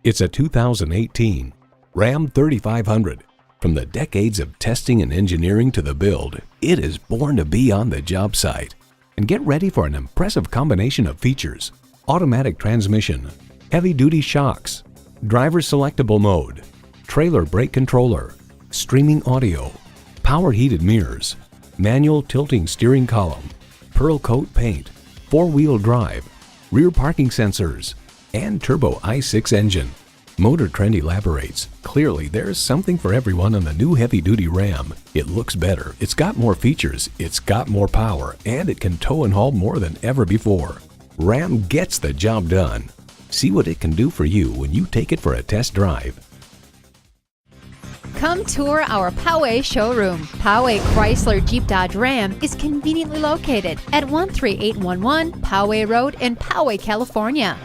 It's a 2018 Ram 3500. From the decades of testing and engineering to the build, it is born to be on the job site. And get ready for an impressive combination of features: automatic transmission, heavy-duty shocks, driver selectable mode, trailer brake controller, streaming audio, power heated mirrors, manual tilting steering column, pearl coat paint, four-wheel drive, rear parking sensors, and turbo i6 engine. Motor Trend elaborates, clearly there's something for everyone on the new heavy-duty Ram. It looks better, it's got more features, it's got more power, and it can tow and haul more than ever before. Ram gets the job done. See what it can do for you when you take it for a test drive. Come tour our Poway showroom. Poway Chrysler Jeep Dodge Ram is conveniently located at 13811 Poway Road in Poway, California.